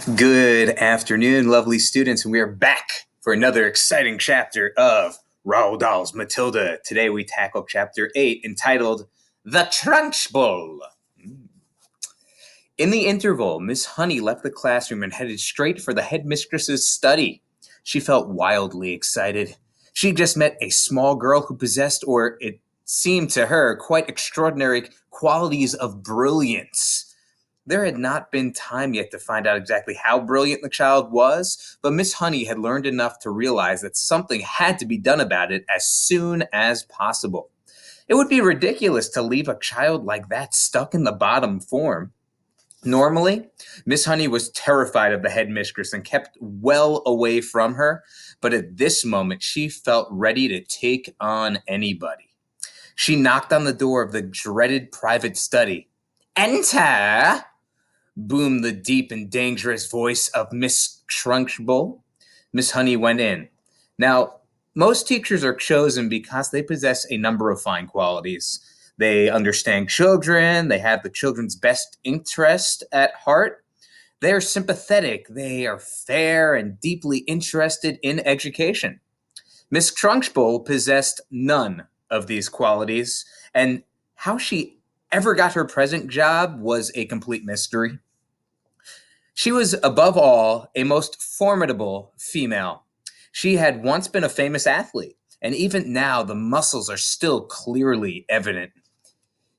Good afternoon, lovely students, and we are back for another exciting chapter of Roald Dahl's Matilda. Today we tackle chapter 8, entitled The Trunchbull. In the interval, Miss Honey left the classroom and headed straight for the headmistress's study. She felt wildly excited. She just met a small girl who possessed, or it seemed to her, quite extraordinary qualities of brilliance. There had not been time yet to find out exactly how brilliant the child was, but Miss Honey had learned enough to realize that something had to be done about it as soon as possible. It would be ridiculous to leave a child like that stuck in the bottom form. Normally, Miss Honey was terrified of the headmistress and kept well away from her, but at this moment she felt ready to take on anybody. She knocked on the door of the dreaded private study. "Enter!" boomed the deep and dangerous voice of Miss Trunchbull. Miss Honey went in. Now, most teachers are chosen because they possess a number of fine qualities. They understand children, they have the children's best interest at heart, they are sympathetic, they are fair and deeply interested in education. Miss Trunchbull possessed none of these qualities, and how she ever got her present job was a complete mystery. She was, above all, a most formidable female. She had once been a famous athlete, and even now the muscles are still clearly evident.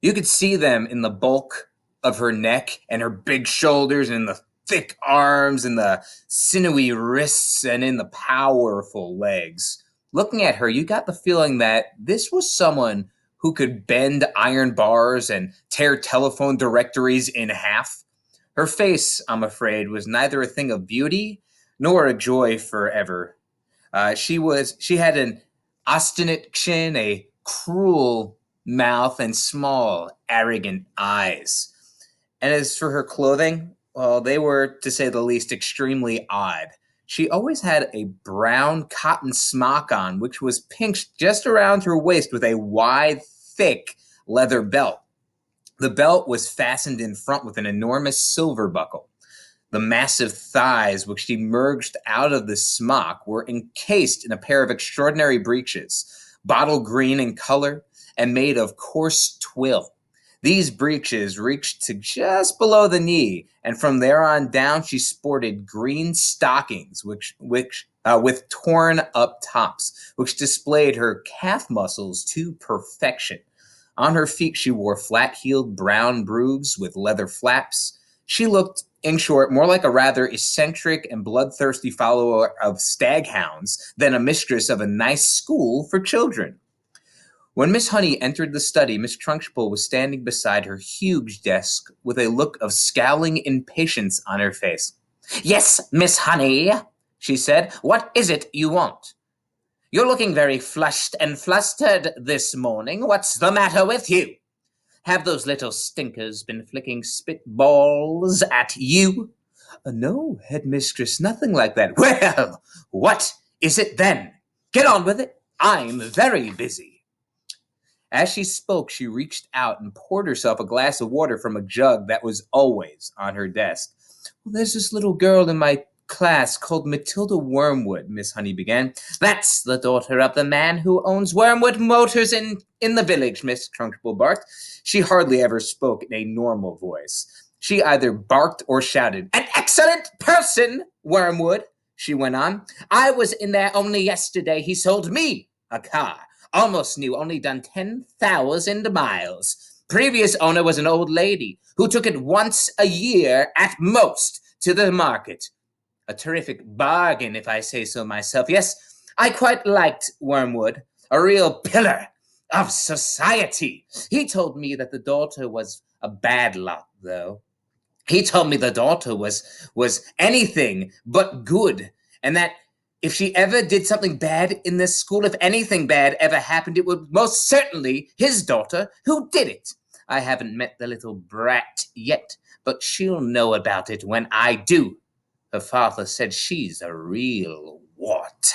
You could see them in the bulk of her neck and her big shoulders and in the thick arms and the sinewy wrists and in the powerful legs. Looking at her, you got the feeling that this was someone who could bend iron bars and tear telephone directories in half. Her face, I'm afraid, was neither a thing of beauty nor a joy forever. She had an obstinate chin, a cruel mouth, and small, arrogant eyes. And as for her clothing, well, they were, to say the least, extremely odd. She always had a brown cotton smock on, which was pinched just around her waist with a wide, thick leather belt. The belt was fastened in front with an enormous silver buckle. The massive thighs, which emerged out of the smock, were encased in a pair of extraordinary breeches, bottle green in color and made of coarse twill. These breeches reached to just below the knee, and from there on down she sported green stockings, with torn up tops, which displayed her calf muscles to perfection. On her feet she wore flat-heeled brown boots with leather flaps. She looked, in short, more like a rather eccentric and bloodthirsty follower of staghounds than a mistress of a nice school for children. When Miss Honey entered the study, Miss Trunchbull was standing beside her huge desk with a look of scowling impatience on her face. "Yes, Miss Honey," she said. "What is it you want? You're looking very flushed and flustered this morning. What's the matter with you? Have those little stinkers been flicking spitballs at you?" "No, headmistress, nothing like that." "Well, what is it then? Get on with it. I'm very busy." As she spoke, she reached out and poured herself a glass of water from a jug that was always on her desk. "Well, there's this little girl in my class called Matilda Wormwood," Miss Honey began. "That's the daughter of the man who owns Wormwood Motors in the village," Miss Trunchbull barked. She hardly ever spoke in a normal voice. She either barked or shouted. "An excellent person, Wormwood," she went on. "I was in there only yesterday. He sold me a car. Almost new, only done 10,000 miles. Previous owner was an old lady who took it once a year at most to the market. A terrific bargain, if I say so myself. Yes, I quite liked Wormwood. A real pillar of society. He told me that the daughter was a bad lot, though. He told me the daughter was anything but good, and that if she ever did something bad in this school, if anything bad ever happened, it would most certainly his daughter who did it. I haven't met the little brat yet, but she'll know about it when I do. Her father said she's a real wart."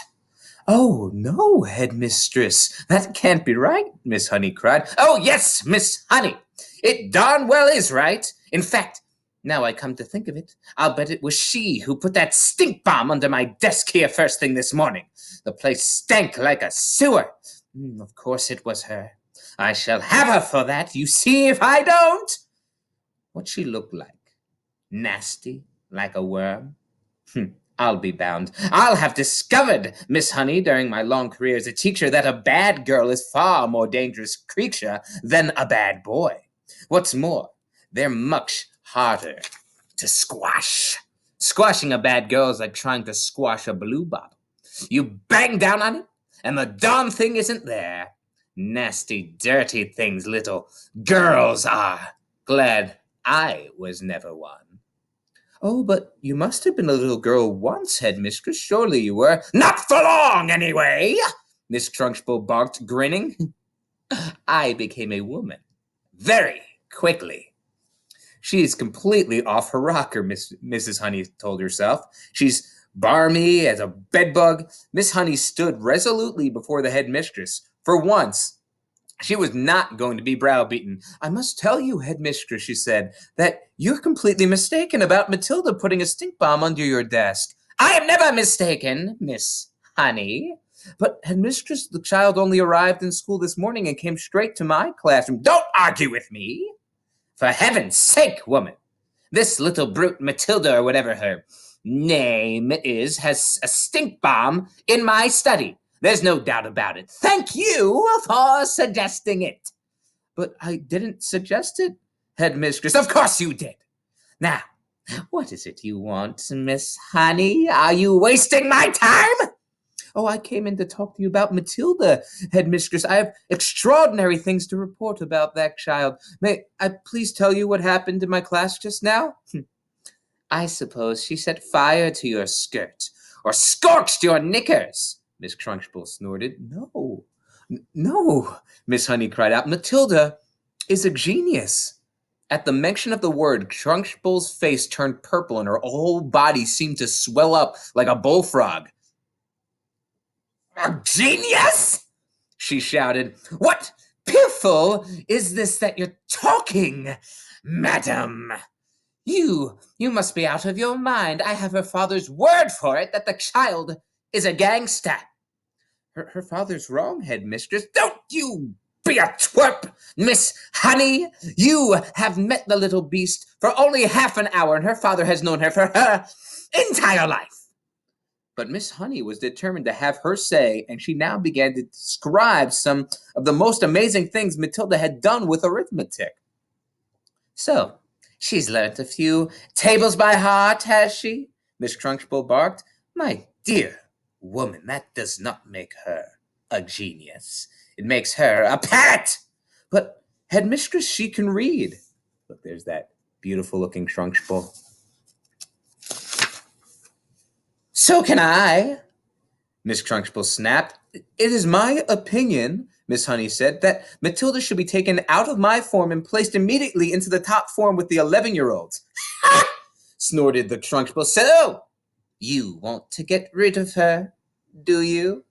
"Oh, no, headmistress, that can't be right," Miss Honey cried. "Oh, yes, Miss Honey, it darn well is right. In fact, Now I come to think of it, I'll bet it was she who put that stink bomb under my desk here first thing this morning. The place stank like a sewer. Of course it was her. I shall have her for that, you see if I don't. What'd she look like? Nasty, like a worm? I'll be bound. I'll have discovered, Miss Honey, during my long career as a teacher, that a bad girl is far more dangerous creature than a bad boy. What's more, they're much harder to squash. Squashing a bad girl is like trying to squash a blue bottle. You bang down on it, and the darn thing isn't there. Nasty, dirty things little girls are. Glad I was never one. Oh, but you must have been a little girl once, headmistress. Surely you were. Not for long, anyway, Miss Trunchbull barked, grinning. I became a woman. Very quickly. She's completely off her rocker, Mrs. Honey told herself. She's barmy as a bedbug. Miss Honey stood resolutely before the headmistress. For once, she was not going to be browbeaten. I must tell you, headmistress, she said, that you're completely mistaken about Matilda putting a stink bomb under your desk. I am never mistaken, Miss Honey. But, headmistress, the child only arrived in school this morning and came straight to my classroom. Don't argue with me. For heaven's sake, woman. This little brute Matilda, or whatever her name is, has a stink bomb in my study. There's no doubt about it. Thank you for suggesting it. But I didn't suggest it, headmistress. Of course you did. Now, what is it you want, Miss Honey? Are you wasting my time? Oh, I came in to talk to you about Matilda, headmistress. I have extraordinary things to report about that child. May I please tell you what happened in my class just now? I suppose she set fire to your skirt or scorched your knickers. Miss Trunchbull snorted. No, Miss Honey cried out. Matilda is a genius. At the mention of the word, Trunchbull's face turned purple and her whole body seemed to swell up like a bullfrog. A genius? She shouted. What piffle is this that you're talking, madam? You must be out of your mind. I have her father's word for it that the child is a gangster. Her father's wrong, headmistress. Don't you be a twerp, Miss Honey. You have met the little beast for only half an hour, and her father has known her for her entire life. But Miss Honey was determined to have her say, and she now began to describe some of the most amazing things Matilda had done with arithmetic. So, she's learnt a few tables by heart, has she? Miss Trunchbull barked. My dear woman, that does not make her a genius. It makes her a parrot. But, headmistress, she can read. Look, there's that beautiful-looking Trunchbull. So can I, Miss Trunchbull snapped. It is my opinion, Miss Honey said, that Matilda should be taken out of my form and placed immediately into the top form with the 11-year-olds. Ha! Snorted the Trunchbull. So, you want to get rid of her, do you?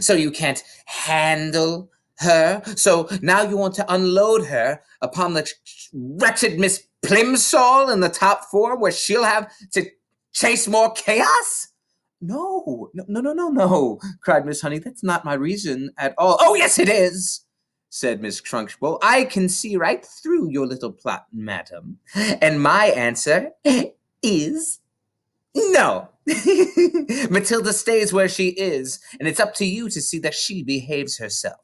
So you can't handle her? So now you want to unload her upon the wretched Miss Plimsoll in the top form where she'll have to chase more chaos? No, cried Miss Honey. That's not my reason at all. Oh, yes, it is, said Miss Trunchbull. I can see right through your little plot, madam. And my answer is no. Matilda stays where she is, and it's up to you to see that she behaves herself.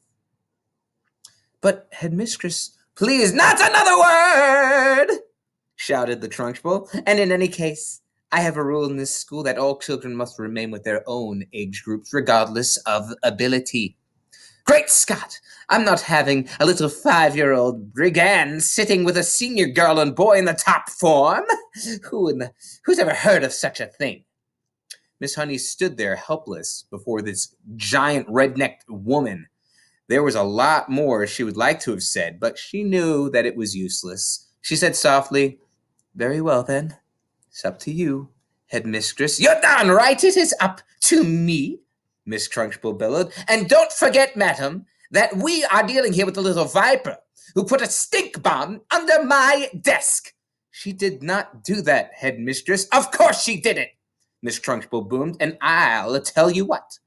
But, headmistress, please, not another word, shouted the Trunchbull. And in any case, I have a rule in this school that all children must remain with their own age groups, regardless of ability. Great Scott! I'm not having a little 5-year-old brigand sitting with a senior girl and boy in the top form. Who's ever heard of such a thing? Miss Honey stood there helpless before this giant red-necked woman. There was a lot more she would like to have said, but she knew that it was useless. She said softly, Very well, then. It's up to you, headmistress. You're darn right it is up to me, Miss Trunchbull bellowed. And don't forget, madam, that we are dealing here with a little viper who put a stink bomb under my desk. She did not do that, headmistress. Of course she didn't, Miss Trunchbull boomed, and I'll tell you what.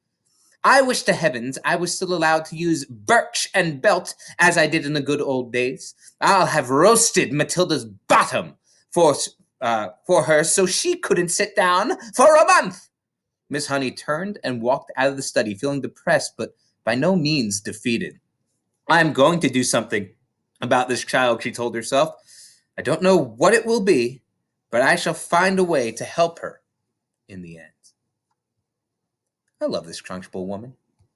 I wish to heavens I was still allowed to use birch and belt as I did in the good old days. I'll have roasted Matilda's bottom for, for her so she couldn't sit down for a month. Miss Honey turned and walked out of the study, feeling depressed but by no means defeated. I'm going to do something about this child, she told herself. I don't know what it will be, but I shall find a way to help her in the end. I love this Trunchbull woman.